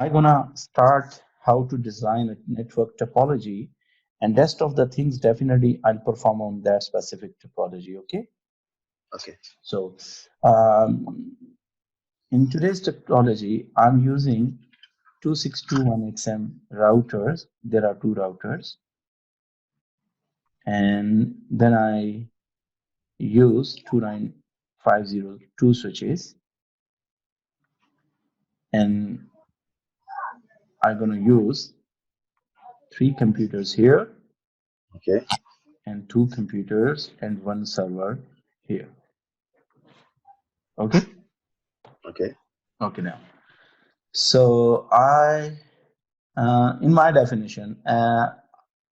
I'm gonna start how to design a network topology, and rest of the things definitely I'll perform on that specific topology. Okay. Okay. So in today's topology, I'm using 2621XM routers. There are two routers, and then I use 29502 switches, and I'm gonna use 3 computers here. Okay. And 2 computers and 1 server here. Okay. Okay. Okay. Now, so in my definition, I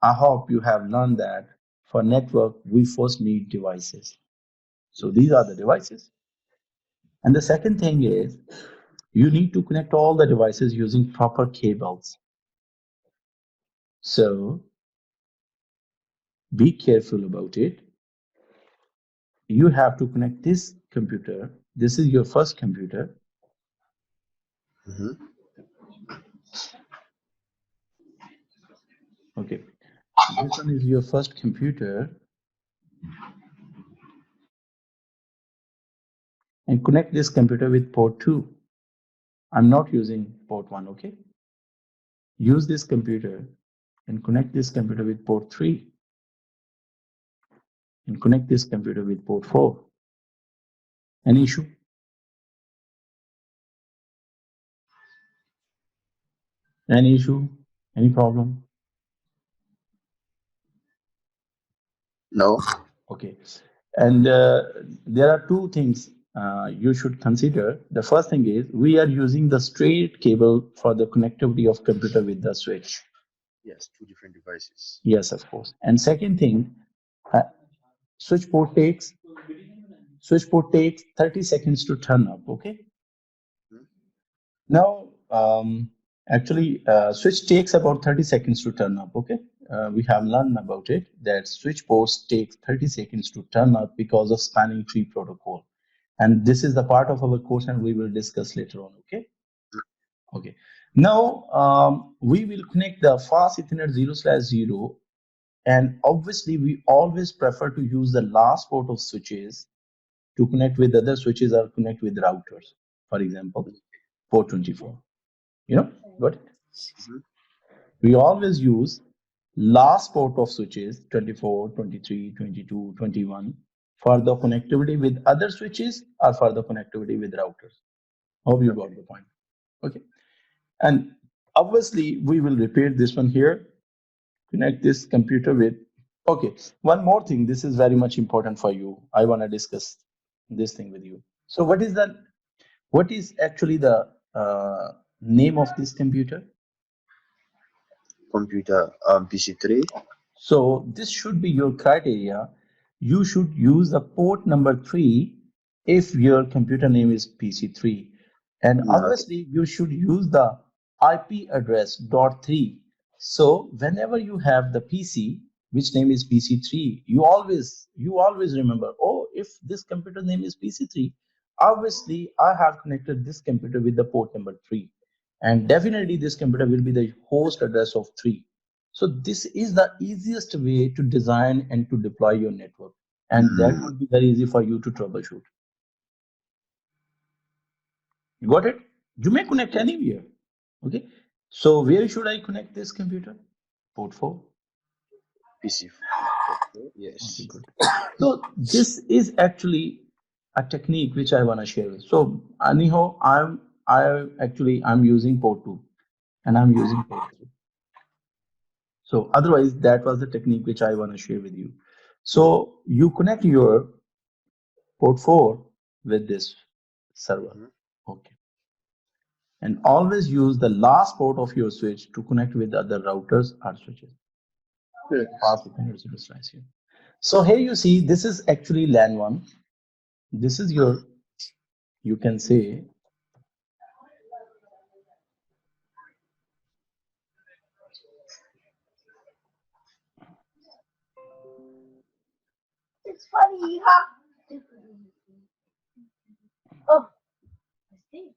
hope you have learned that for network we first need devices. So these are the devices, and the second thing is you need to connect all the devices using proper cables. So be careful about it. You have to connect this computer. This is your first computer. Okay, this one is your first computer, and connect this computer with port 2. I'm not using port 1, okay? Use this computer and connect this computer with port 3, and connect this computer with port 4. Any issue? Any issue? Any problem? No. Okay. And there are two things you should consider. The first thing is we are using the straight cable for the connectivity of computer with the switch. Yes, two different devices. Yes, of course. And second thing, uh, switch port takes 30 seconds to turn up. Okay. Now, actually, switch takes about 30 seconds to turn up. Okay. We have learned about it that switch ports take 30 seconds to turn up because of spanning tree protocol. And this is the part of our course, and we will discuss later on. Okay. Okay. Now, we will connect the fast Ethernet 0/0. And obviously, we always prefer to use the last port of switches to connect with other switches or connect with routers. For example, port 24. Got it? We always use last port of switches 24, 23, 22, 21 for the connectivity with other switches or for the connectivity with routers. Hope you got the point. Okay. And obviously, we will repeat this one here. Connect this computer with. Okay. One more thing. This is very much important for you. I want to discuss this thing with you. So, what is actually the name of this computer? Computer PC3. So this should be your criteria. You should use the port number 3 if your computer name is PC3. And obviously you should use the IP address .3. So whenever you have the PC, which name is PC3, you always remember, oh, if this computer name is PC3, obviously I have connected this computer with the port number 3. And definitely this computer will be the host address of 3. So this is the easiest way to design and to deploy your network. And that would be very easy for you to troubleshoot. You got it? You may connect anywhere. Okay. So where should I connect this computer? Port 4. PC. Yes. Okay, good. So this is actually a technique which I want to share with. So anyhow, I'm using port 2 and I'm using port 3. So otherwise, that was the technique which I want to share with you. So you connect your port 4 with this server. Okay. And always use the last port of your switch to connect with other routers or switches. So here you see, this is actually LAN 1. This is your, you can say, it's funny, huh? Oh, I see.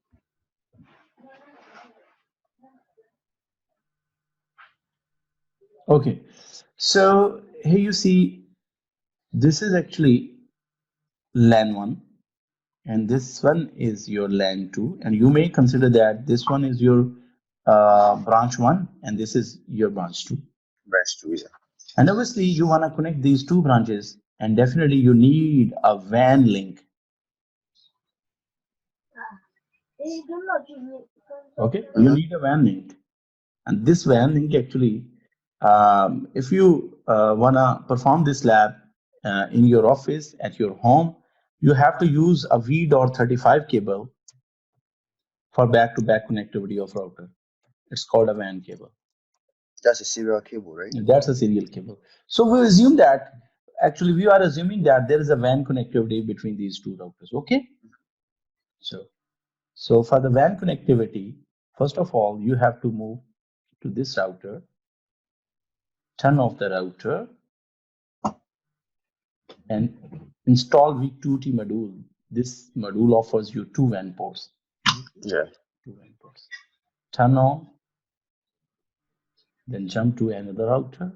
Okay, so here you see this is actually LAN 1 and this one is your LAN 2, and you may consider that this one is your branch 1 and this is your branch 2. Branch 2, yeah. And obviously you want to connect these two branches, and definitely you need a WAN link. Okay, you need a WAN link, and this WAN link actually, if you wanna perform this lab in your office, at your home, you have to use a V.35 cable for back-to-back connectivity of router. It's called a WAN cable. That's a serial cable, right? That's a serial cable. So we assume that, actually we are assuming that there is a WAN connectivity between these two routers, okay? So for the WAN connectivity, first of all, you have to move to this router, turn off the router, and install 𝐒𝐞𝐥𝐟 module. This module offers you two WAN ports. Yeah. Two WAN ports. Turn on, then jump to another router,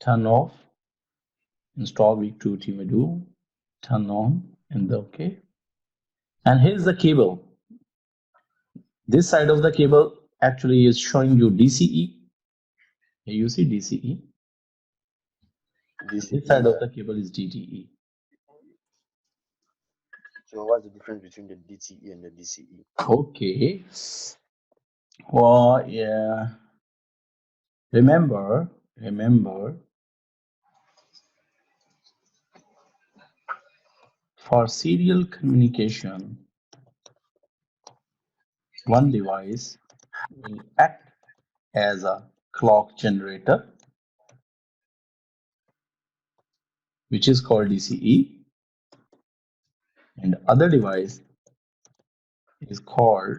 turn off, install 𝐒𝐞𝐥𝐟 module, turn on, and OK. And here's the cable. This side of the cable actually is showing you DCE. Here you see DCE. This side of the cable is DTE. So what's the difference between the DTE and the DCE? Okay. Well, yeah. Remember, for serial communication, one device will act as a clock generator, which is called DCE, and other device is called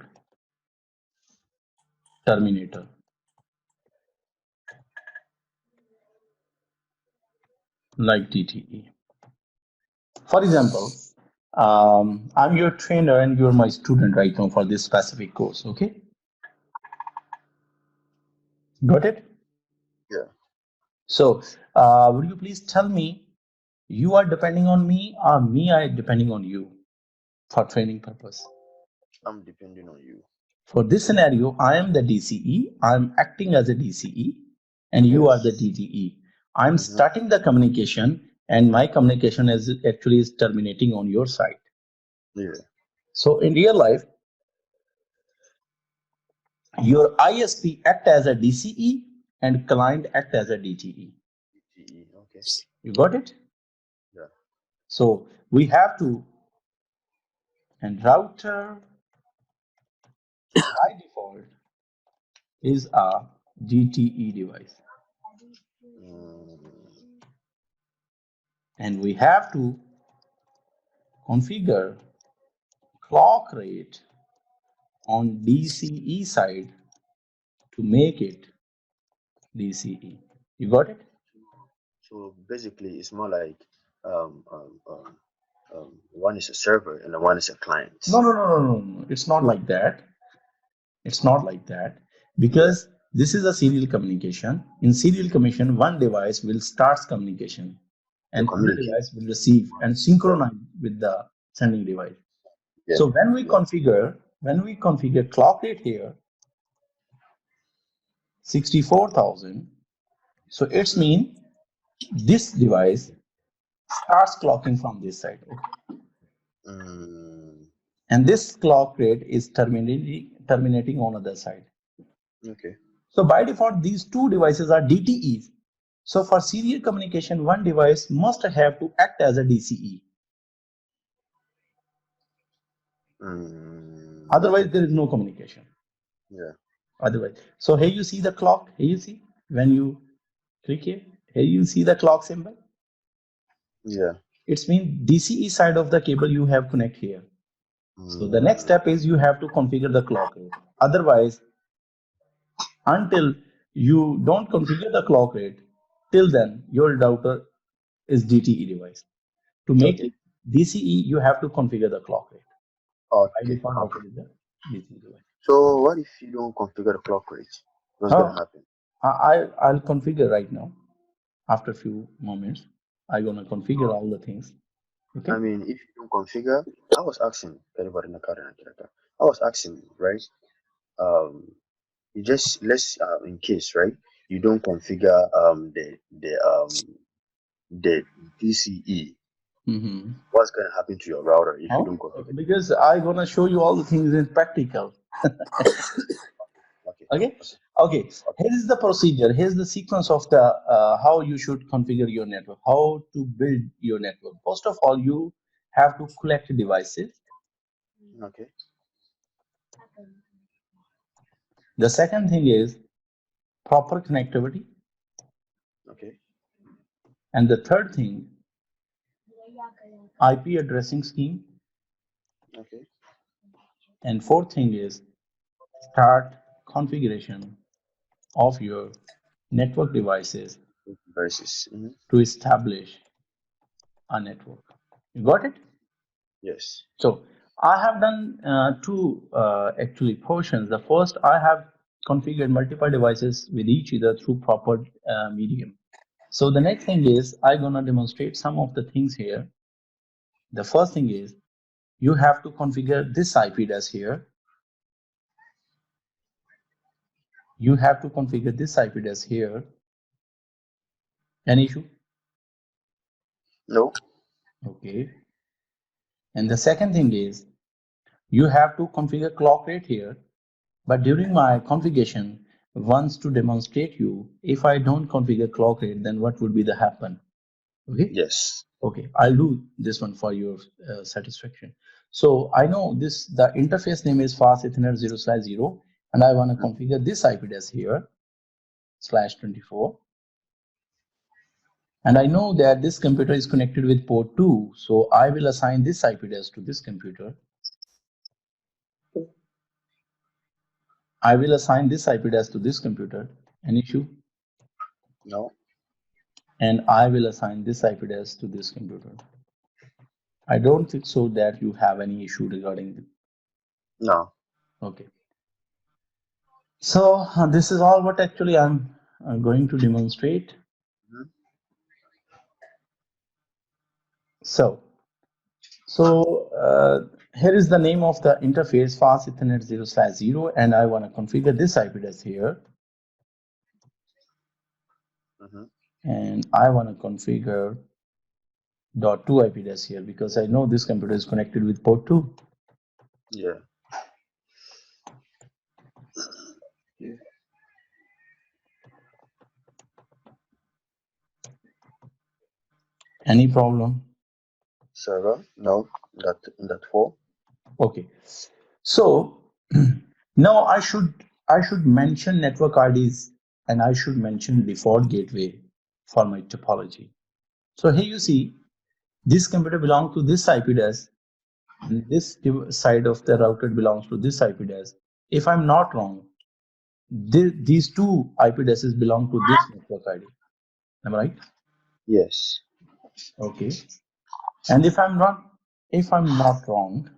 terminator, like DTE. For example, I'm your trainer and you're my student right now for this specific course, okay? Got it? Yeah. So would you please tell me, you are depending on me or me I depending on you for training purpose? I'm depending on you. For this scenario, I am the DCE, I'm acting as a DCE, and you are the DTE. I'm starting the communication, and my communication is actually terminating on your side. Yeah. So in real life, your ISP act as a DCE and client act as a DTE. DTE, okay. You got it? Yeah. So we have to, and router by default is a DTE device. And we have to configure clock rate on DCE side to make it DCE. You got it? So basically, it's more like one is a server and the one is a client. No. It's not like that. It's not like that, because this is a serial communication. In serial communication, one device will start communication and another device will receive and synchronize with the sending device. Yeah. So when we configure clock rate here, 64,000, so it's mean this device starts clocking from this side. Okay? And this clock rate is terminating on other side. Okay. So by default, these two devices are DTEs. So for serial communication, one device must have to act as a DCE. Otherwise, there is no communication. Yeah. Otherwise, so here you see the clock. Here you see when you click here. Here you see the clock symbol. Yeah. It's mean DCE side of the cable you have connect here. So the next step is you have to configure the clock rate. Otherwise, until you don't configure the clock rate, till then your router is DTE device. To make it DCE, you have to configure the clock rate. Okay. So what if you don't configure the clock rate? What's going to happen? I'll configure right now. After a few moments, I'm gonna configure all the things. Okay. I mean, if you don't configure, I was asking, right? You just let's in case, right? You don't configure the DCE. Mm-hmm. What's gonna happen to your router if you don't configure? Because I'm gonna show you all the things in practical. Okay. Here is the procedure. Here's the sequence of the how you should configure your network, how to build your network. First of all, you have to collect devices. Okay. The second thing is proper connectivity. Okay. And the third thing, IP addressing scheme. Okay. And fourth thing is start configuration of your network devices to establish a network. You got it? Yes. So I have done two actually portions. The first, I have configured multiple devices with each other through proper medium. So the next thing is I'm gonna demonstrate some of the things here. The first thing is you have to configure this IP address here. You have to configure this IP address here. Any issue? No. Okay. And the second thing is you have to configure clock rate here. But during my configuration, once to demonstrate you, if I don't configure clock rate, then what would be the happen? Okay. Yes. Okay, I'll do this one for your satisfaction. So I know this, the interface name is fast Ethernet 0/0, and I want to configure this IP address here, /24. And I know that this computer is connected with port 2, so I will assign this IP address to this computer. I will assign this IP address to this computer. An issue? No. And I will assign this IP address to this computer. I don't think so that you have any issue regarding this. No. Okay. So this is all what actually I'm going to demonstrate. So here is the name of the interface, fast Ethernet 0/0, and I want to configure this IP address here. And I want to configure .2 IP address here because I know this computer is connected with port 2. Yeah. Any problem? Server? No. That 4. Okay. So now I should mention network IDs and I should mention default gateway for my topology. So here you see this computer belongs to this IP address and this side of the router belongs to this IP address. If I'm not wrong, these two IP addresses belong to this network ID. Am I right? Yes. Okay. And if I'm not wrong,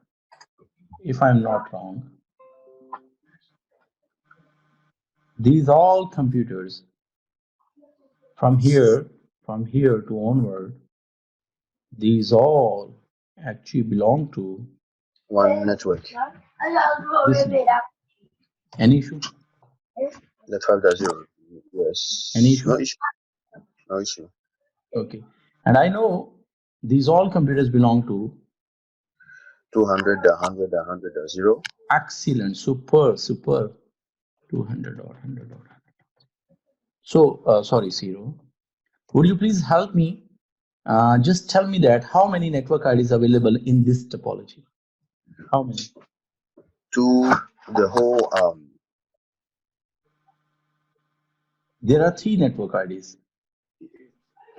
these all computers from here to onward, these all actually belong to one network. Any issue? That 5.0. Yes. Any issue? No issue. No issue. Okay. And I know these all computers belong to 200, 100, 100, 0. Excellent. Super. 200 or 100 or 100. So, sorry, 0. Would you please help me? Just tell me that how many network IDs available in this topology? How many? To the whole There are 3 network IDs.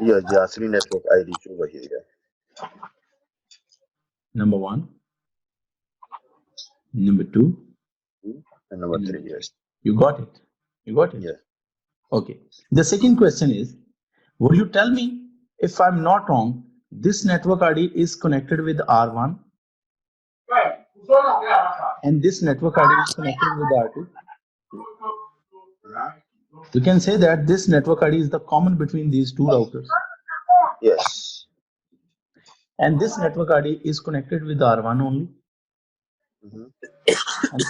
Yeah, there are 3 network IDs over here. Yeah. Number 1, number 2, and number 3. Yes. You got it. Yeah. Okay. The second question is, would you tell me if I'm not wrong, this network ID is connected with R1 and this network ID is connected with R2? You can say that this network ID is the common between these two routers. Yes. And this network ID is connected with R1 only. And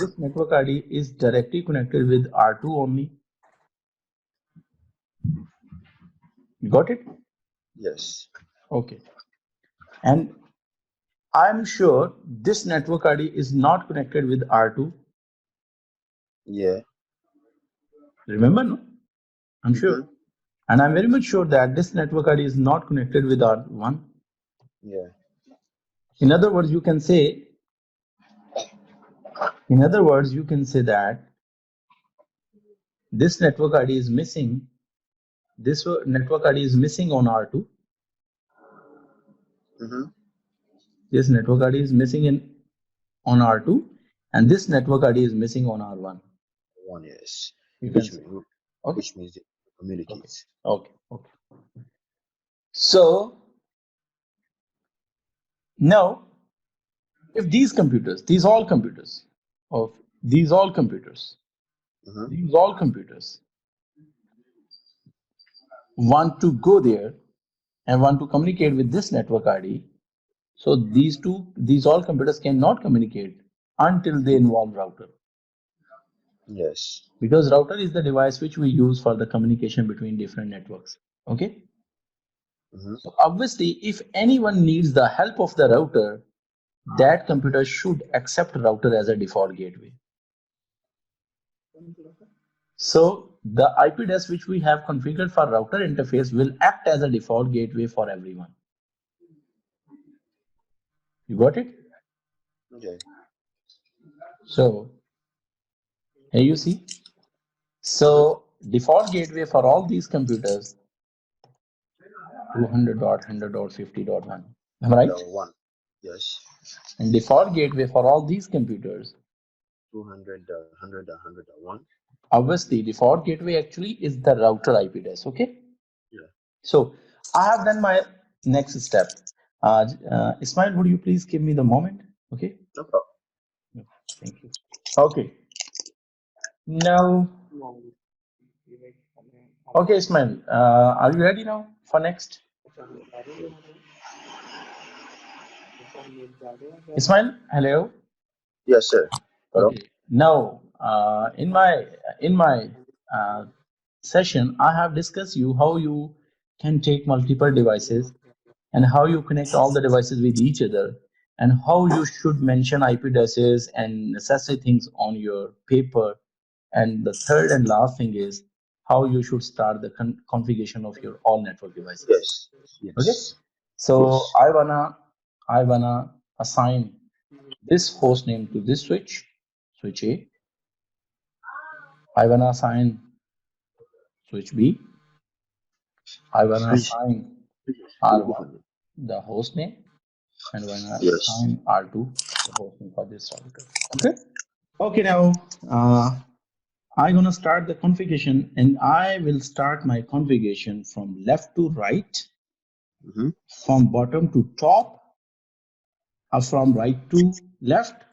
this network ID is directly connected with R2 only. You got it? Yes. Okay. And I'm sure this network ID is not connected with R2. Yeah. Remember, no? I'm sure. And I'm very much sure that this network ID is not connected with R1. Yeah. In other words, you can say that this network ID is missing. This network ID is missing on R2. This network ID is missing on R2, and this network ID is missing on R1. One, yes. Which means it communicates. Okay. So now, if these all computers want to go there and want to communicate with this network ID, so these all computers cannot communicate until they involve router. Yes. Because router is the device which we use for the communication between different networks. Okay. So obviously, if anyone needs the help of the router, that computer should accept router as a default gateway. So the IP address which we have configured for router interface will act as a default gateway for everyone. You got it? Okay. So here you see. So default gateway for all these computers 200.100.50.1. Am I right? 1. Yes. And default gateway for all these computers 200.100.101. Obviously, default gateway actually is the router IP address. Okay. Yeah. So I have done my next step. Ismail, would you please give me the moment? Okay. No problem. Thank you. Okay. Now. Okay, Ismail. Are you ready now for next? Ismail, hello. Yes, sir. Hello. Okay. Now, in my session, I have discussed you how you can take multiple devices and how you connect all the devices with each other and how you should mention IP addresses and necessary things on your paper. And the third and last thing is how you should start the configuration of your all network devices. Yes. Okay. So I wanna assign this host name to this switch A. I wanna assign switch B. I wanna assign R1 the host name, and wanna assign R2 the host name for this router. Okay. Okay. Now I'm gonna start the configuration, and I will start my configuration from left to right, from bottom to top, or from right to left,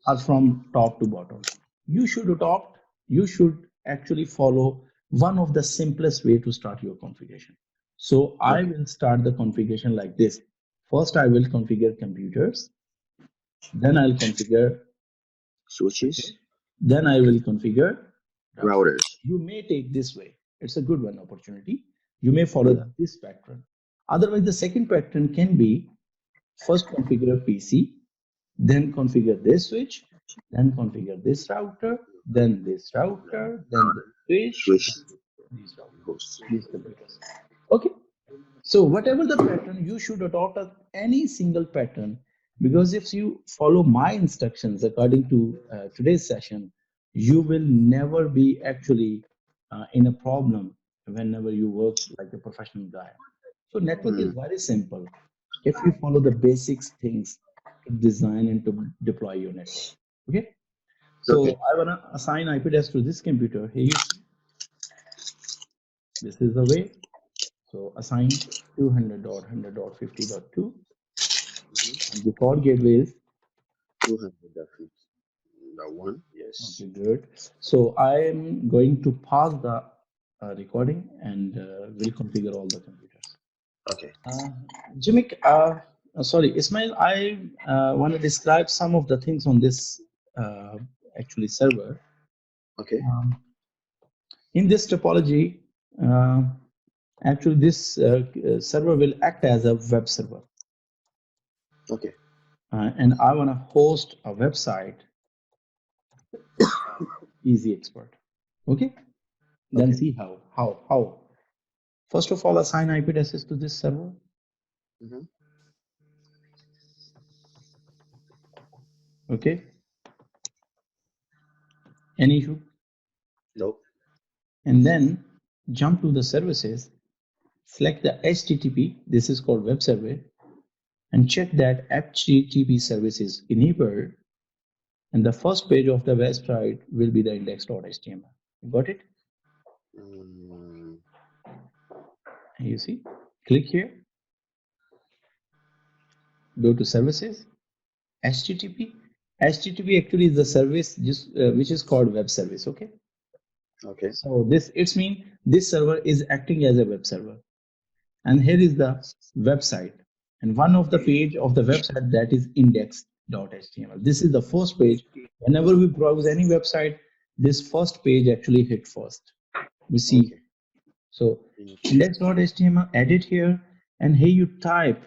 or from top to bottom. You should actually follow one of the simplest way to start your configuration. So I will start the configuration like this. First, I will configure computers. Then I'll configure switches. Then I will configure routers. You may take this way. It's a good one opportunity. You may follow this pattern. Otherwise, the second pattern can be first configure PC, then configure this switch, then configure this router, then this router, then the switch, these routers, these computers. Okay. So whatever the pattern, you should adopt any single pattern, because if you follow my instructions according to today's session, you will never be actually in a problem whenever you work like a professional guy. So network is very simple if you follow the basics things to design and to deploy your network. Okay. So I want to assign IP address to this computer. Here you see. This is the way. So assign 200.100.50.2. And default gateway is 200.1. Yes. Okay, good. So I am going to pass the recording and we'll configure all the computers. Okay. Jimmy, sorry, Ismail, I want to describe some of the things on this actually server. Okay. In this topology, actually this server will act as a web server. Okay. And I want to host a website, EZXPRT. Okay? Then see how. First of all, assign IP addresses to this server. Mm-hmm. Okay. Any issue? Nope. And then jump to the services, select the HTTP, this is called web server, and check that HTTP service is enabled, and the first page of the website will be the index.html. You got it? You see, click here, go to services, HTTP. HTTP actually is the service which is called web service. Okay. Okay. So it's mean this server is acting as a web server, and here is the website, and one of the page of the website that is index.html. This is the first page. Whenever we browse any website, this first page actually hit first. We see. Okay. So index.html, edit here, and here you type,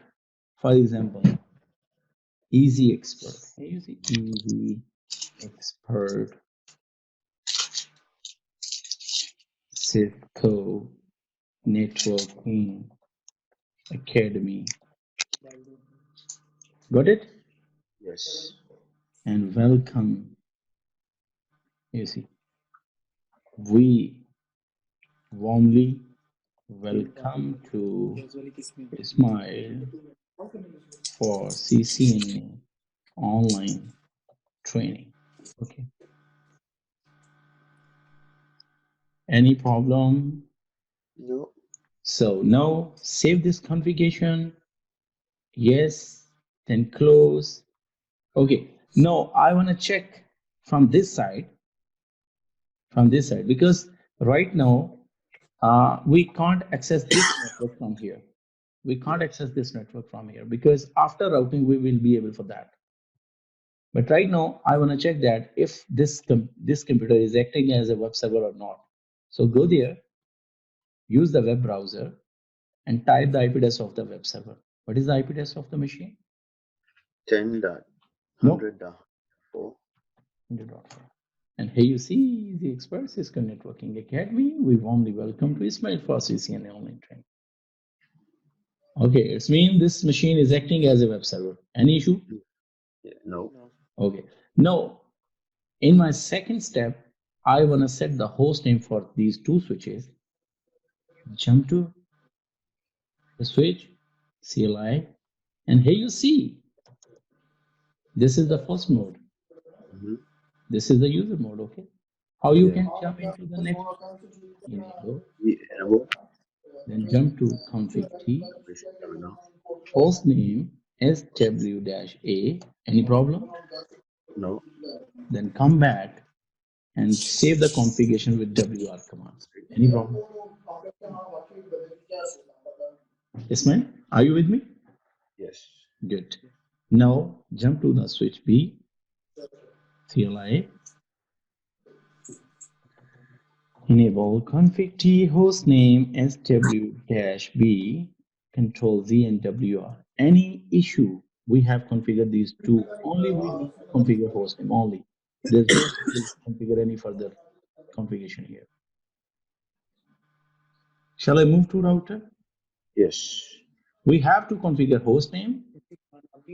for example, EZXPRT. Here you see EZXPRT, CISCO, Networking Academy. Got it? Yes. And welcome. You see, we warmly welcome to Ismail for CCNA online training. Okay. Any problem? No. So now save this configuration. Yes, then close. Okay. Now I want to check from this side, because right now we can't access this network from here. We can't access this network from here because after routing we will be able for that. But right now I want to check that if this computer is acting as a web server or not. So go there, use the web browser, and type the IP address of the web server. What is the IP address of the machine? 10.100.4. And here you see the expert CISCO Networking Academy. We warmly welcome to Ismail for CCNA online training. Okay, it's mean this machine is acting as a web server. Any issue? Yeah, no. Okay. Now, in my second step, I want to set the host name for these two switches. Jump to the switch, CLI, and here you see this is the first mode. This is the user mode. Okay. How you can jump into the next? Enable. Then jump to config T. Host name SW-A. Any problem? No. Then come back and save the configuration with WR command. Any problem? Ismail, are you with me? Yes. Good. Now jump to the switch B, CLI. Enable config T host name SW-B, control Z and WR. Any issue, we have configured these two. Only we need to configure host name only. There's no need to configure any further configuration here. Shall I move to router? Yes. We have to configure host name.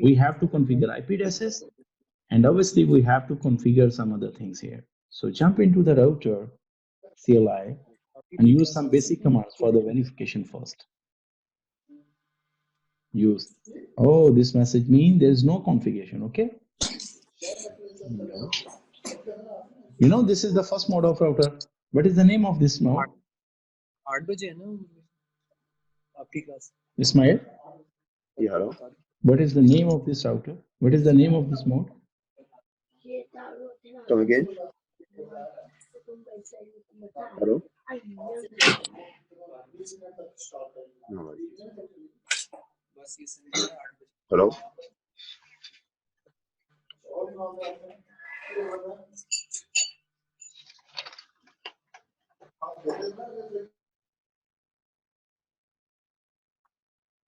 We have to configure IP addresses, and obviously we have to configure some other things here. So jump into the router CLI and use some basic commands for the verification first. Use. Oh, this message means there is no configuration. Okay. No. You know, this is the first mode of router. What is the name of this mode? Ismail? Yeah, hello? What is the name of this router? What is the name of this mode? Come again? Hello? No. Hello?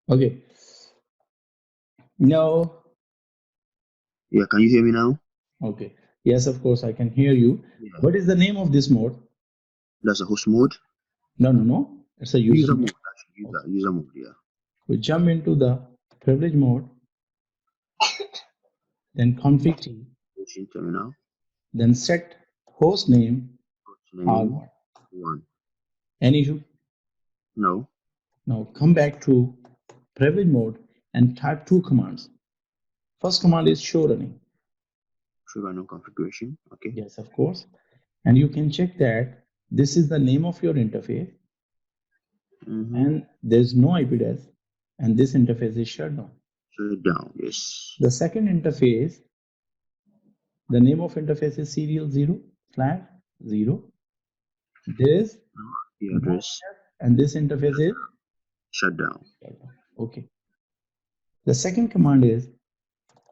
Okay. No. Yeah, can you hear me now? Okay. Yes, of course, I can hear you. Yeah. What is the name of this mode? That's a host mode. No. It's a user mode. Actually, user mode, yeah. We jump into the privilege mode, then config T, Terminal. then set host name Name R1. 1. Any issue? No. Now come back to privilege mode and type 2 commands. First command is show running. Show random configuration. Okay. Yes, of course. And you can check that this is the name of your interface, and there's no IP address, and this interface is shut down. Shut down, yes. The second interface, the name of interface is serial 0/0. This The address. And this interface is shut down. Okay. The second command is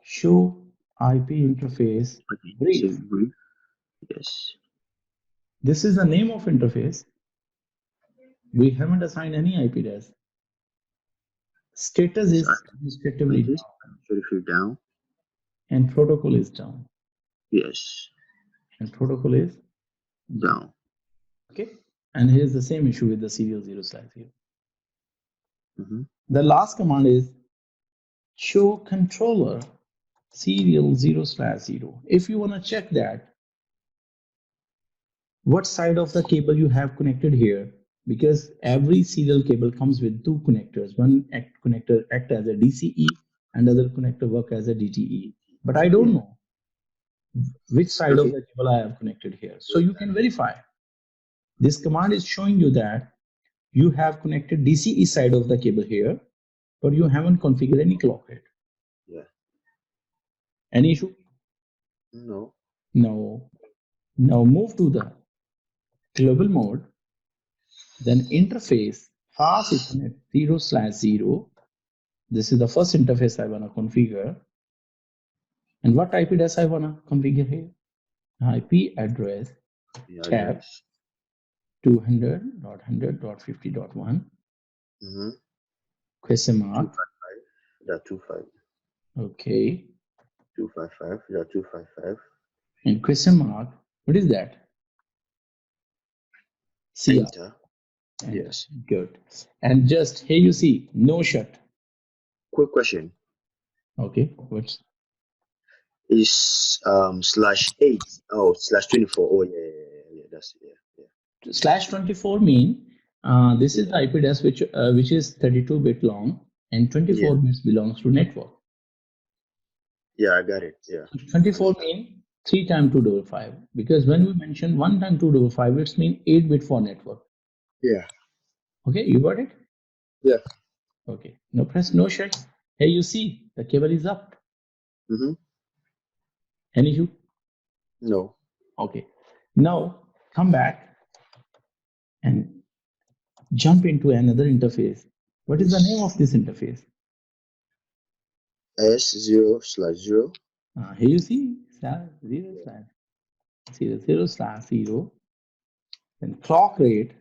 show IP interface brief. Brief. Yes. This is the name of interface. We haven't assigned any IP address. Status is administratively down. And protocol is down. Yes. And protocol is down. Okay. And here's the same issue with the serial 0/0. The last command is show controller serial 0/0. If you want to check that, what side of the cable you have connected here, because every serial cable comes with two connectors. One connector act as a DCE and other connector work as a DTE. But I don't know which side of the cable I have connected here. So you can verify. This command is showing you that you have connected DCE side of the cable here, but you haven't configured any clock rate. Yeah. Any issue? No. No. Now move to the global mode, then interface fast Ethernet 0/0. This is the first interface I want to configure. And what IP address I want to configure here? IP address tab 200.100.50.1. Question mark. 255.25. Okay. 255.255. And question mark. What is that? CR. Enter. Yes. Good. And just here you see no shut. Quick question. Okay. What's is /8 /24? Oh yeah, that's /24 mean this is the IP address which is 32-bit long and 24 bits belongs to network. Yeah, I got it. Yeah. 24 mean 3 times 255, because when we mention 1 times 255, it's mean 8-bit for network. Yeah. Okay, you got it? Yeah. Okay. No press, no shut. Here you see the cable is up. Any issue? No. Okay. Now come back and jump into another interface. What is the name of this interface? S0/0. Here you see /0/0. Then clock rate.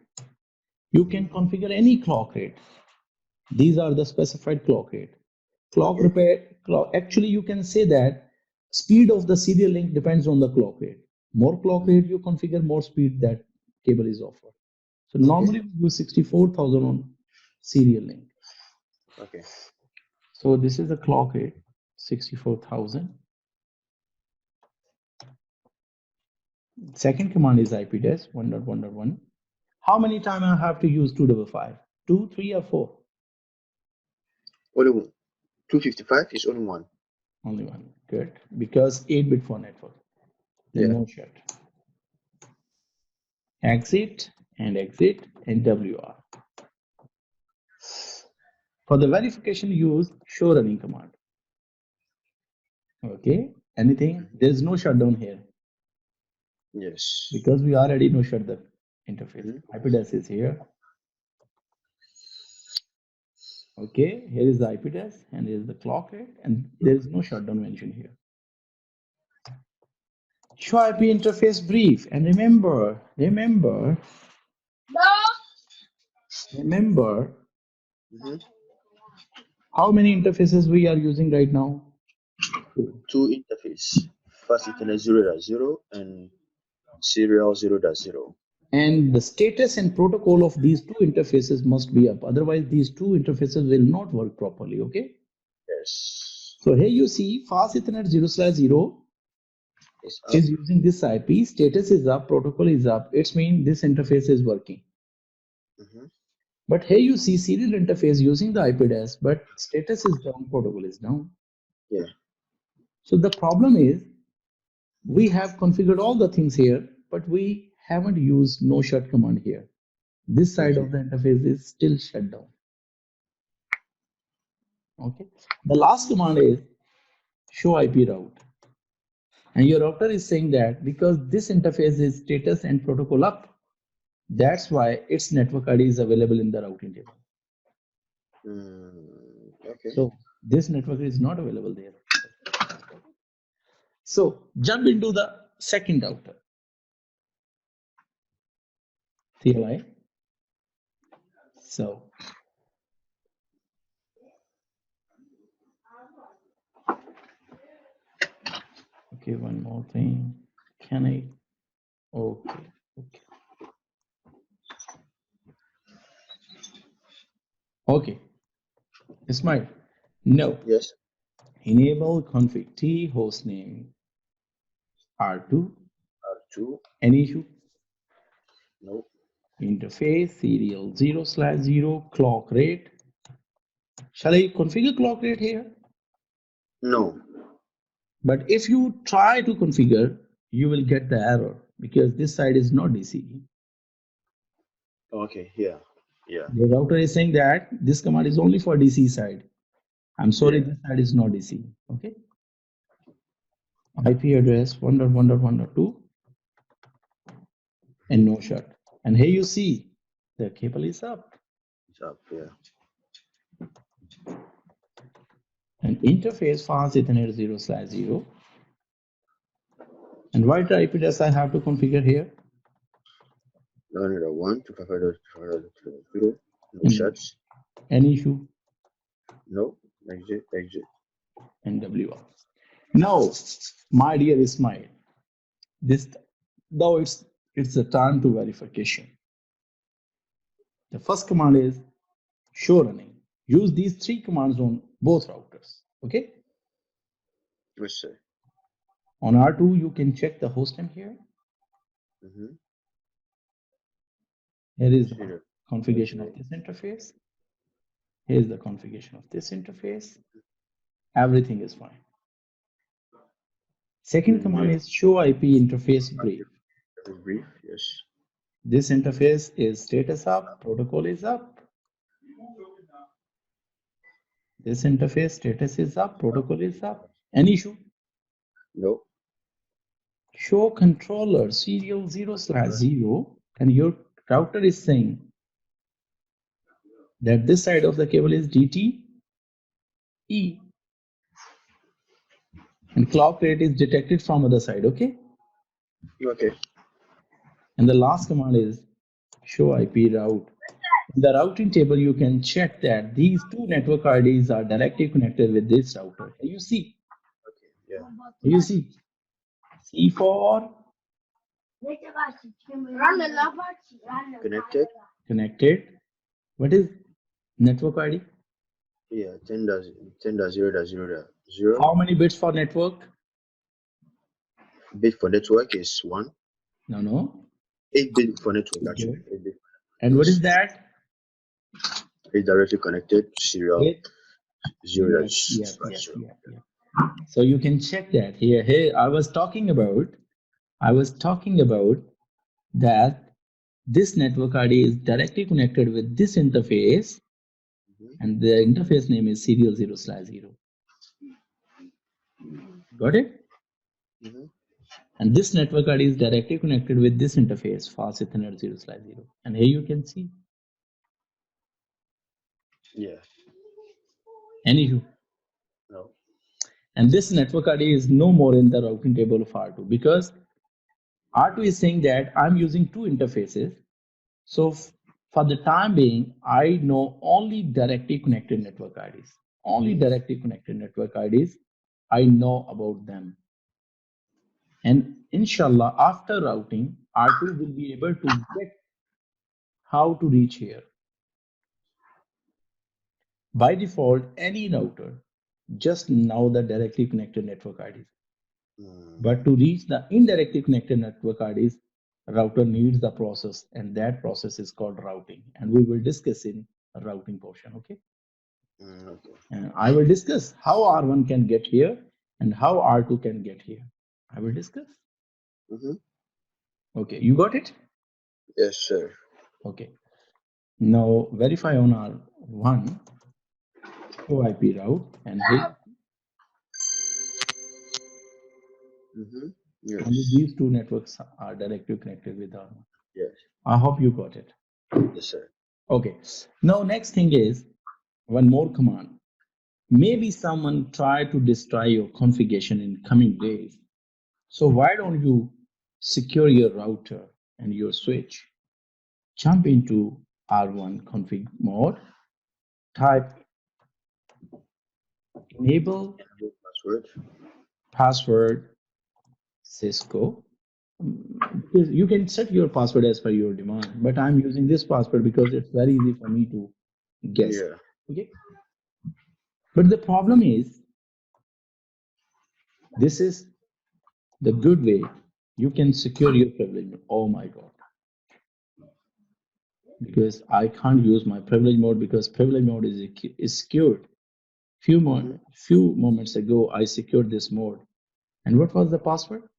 You can configure any clock rate. These are the specified clock rate. Actually, you can say that speed of the serial link depends on the clock rate. More clock rate you configure, more speed that cable is offered. So normally we use 64,000 on serial link. Okay. So this is the clock rate, 64,000. Second command is IP address 1.1.1. How many times I have to use 255? 2, 3, or 4? Only one. 255 is only one. Only one. Good. Because 8-bit for network. Then no shut. Exit and WR. For the verification, use show running command. Okay. Anything? There's no shutdown here. Yes. Because we already know shut the interface. IP address is here. Okay, here is the IP address and here is the clock rate, and there is no shutdown mentioned here. Show IP interface brief, and remember how many interfaces we are using right now? Two interface. Fast Ethernet 0.0 and serial 0.0. And the status and protocol of these two interfaces must be up. Otherwise, these two interfaces will not work properly. Okay. Yes. So here you see fast Ethernet 0/0 is using this IP. Status is up, protocol is up. It means this interface is working. But here you see serial interface using the IP address, but status is down, protocol is down. Yeah. So the problem is we have configured all the things here, but we haven't used no shut command here. This side of the interface is still shut down. Okay. The last command is show IP route. And your router is saying that because this interface is status and protocol up, that's why its network ID is available in the routing table. Okay. So this network is not available there. So jump into the second router. CLI. So okay, one more thing. Can I? Okay. Okay. Ismail. No. Yes. Enable config T hostname R2. R2. Any issue? No. Interface serial 0/0 clock rate. Shall I configure clock rate here? No. But if you try to configure, you will get the error because this side is not DC. Okay, yeah. The router is saying that this command is only for DC side. I'm sorry, this side is not DC. Okay. IP address 1.1.1.2 and no shut. And here you see the cable is up. It's up, yeah. And interface fast Ethernet 0/0. And what IP address I have to configure here? 901.255.255.0. No shuts. Any issue? No. Exit. And WR. Now, my dear Ismail, now it's the time to verification. The first command is show running. Use these three commands on both routers. Okay. Yes, sir. On R2, you can check the hostname here. Here is the configuration of this interface. Here is the configuration of this interface. Everything is fine. Second command is show IP interface brief. Brief, yes. This interface is status up, protocol is up. This interface status is up, protocol is up. Any issue? No. Show controller serial 0/0, and your router is saying that this side of the cable is DTE and clock rate is detected from other side. Okay. And the last command is show IP route. In the routing table, you can check that these two network IDs are directly connected with this router. You see. You see. C4 connected. What is network ID? Yeah, 10.0.0.0. How many bits for network? Bit for network is 1. No. 8 bit for network actually. 8 bit. And what is that? It's directly connected to serial 0. Yes. So you can check that here. Here I was talking about that this network ID is directly connected with this interface, and the interface name is serial 0/0. Got it? And this network ID is directly connected with this interface, fast Ethernet 0/0. And here you can see. Yeah. Any issue? No. And this network ID is no more in the routing table of R2 because R2 is saying that I'm using two interfaces. So for the time being, I know only directly connected network IDs. Only directly connected network IDs, I know about them. And inshallah, after routing, R2 will be able to get how to reach here. By default, any router just know the directly connected network IDs. But to reach the indirectly connected network IDs, router needs the process, and that process is called routing. And we will discuss in a routing portion, okay? Okay. And I will discuss how R1 can get here and how R2 can get here. I will discuss. Okay, you got it? Yes, sir. Okay. Now verify on R1 show IP route and hit. Yes. Only these two networks are directly connected with R1. Yes. I hope you got it. Yes, sir. Okay. Now next thing is one more command. Maybe someone tried to destroy your configuration in coming days. So why don't you secure your router and your switch? Jump into R1 config mode, type enable password CISCO. You can set your password as per your demand, but I'm using this password because it's very easy for me to guess. Yeah. Okay. But the problem is, this is the good way you can secure your privilege. Oh my God. Because I can't use my privilege mode because privilege mode is secured. Few moments ago, I secured this mode. And what was the password?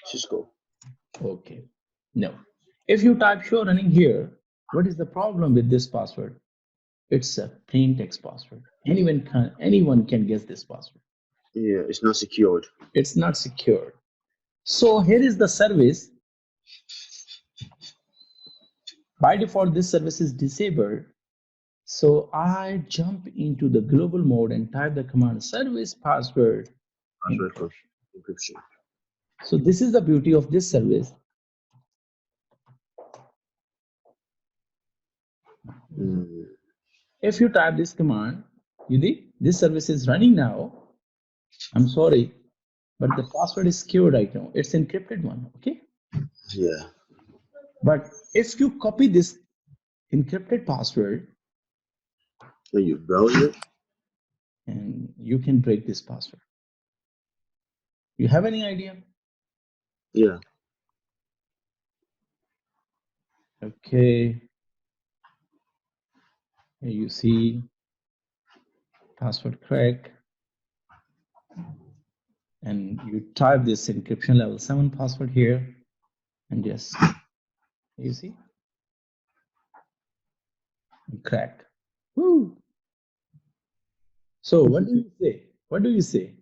CISCO. Okay. No. If you type show running here, what is the problem with this password? It's a plain text password. Anyone can guess this password. Yeah, it's not secured. It's not secured. So here is the service. By default, this service is disabled. So I jump into the global mode and type the command service password encryption. So this is the beauty of this service. If you type this command, this service is running now. I'm sorry, but the password is secured right now. It's encrypted one, okay? Yeah. But if you copy this encrypted password, so you browse it, and you can break this password. You have any idea? Yeah. Okay. Here you see password crack, and you type this encryption level 7 password here, and yes, you see, crack. Woo! So what do you say? What do you say?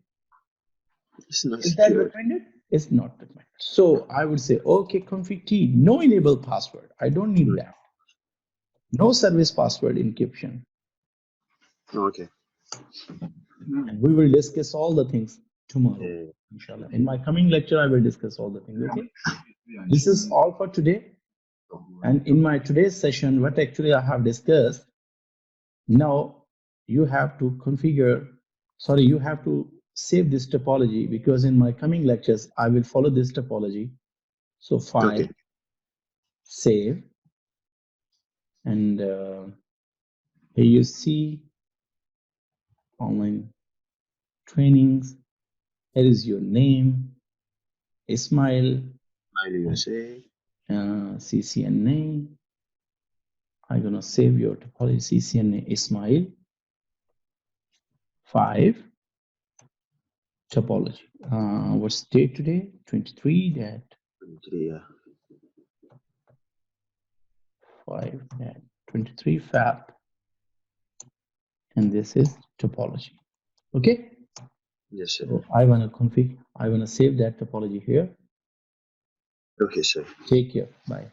It's not Is that secured. recommended? It's not recommended. So I would say, okay, config T, no enable password. I don't need that. No service password encryption. Okay. And we will discuss all the things tomorrow, inshallah. In my coming lecture, I will discuss all the things, okay? This is all for today. And in my today's session, what actually I have discussed, now you have to you have to save this topology, because in my coming lectures, I will follow this topology. So file, save, and here you see online trainings. Here is your name, Ismail, CCNA. I'm gonna save your topology, CCNA Ismail 5 topology. What's date today? 23 that 5 that 23 Fab, and this is topology. Okay. Yes, sir. So I want to config I want to save that topology here. Okay, sir. Take care. Bye.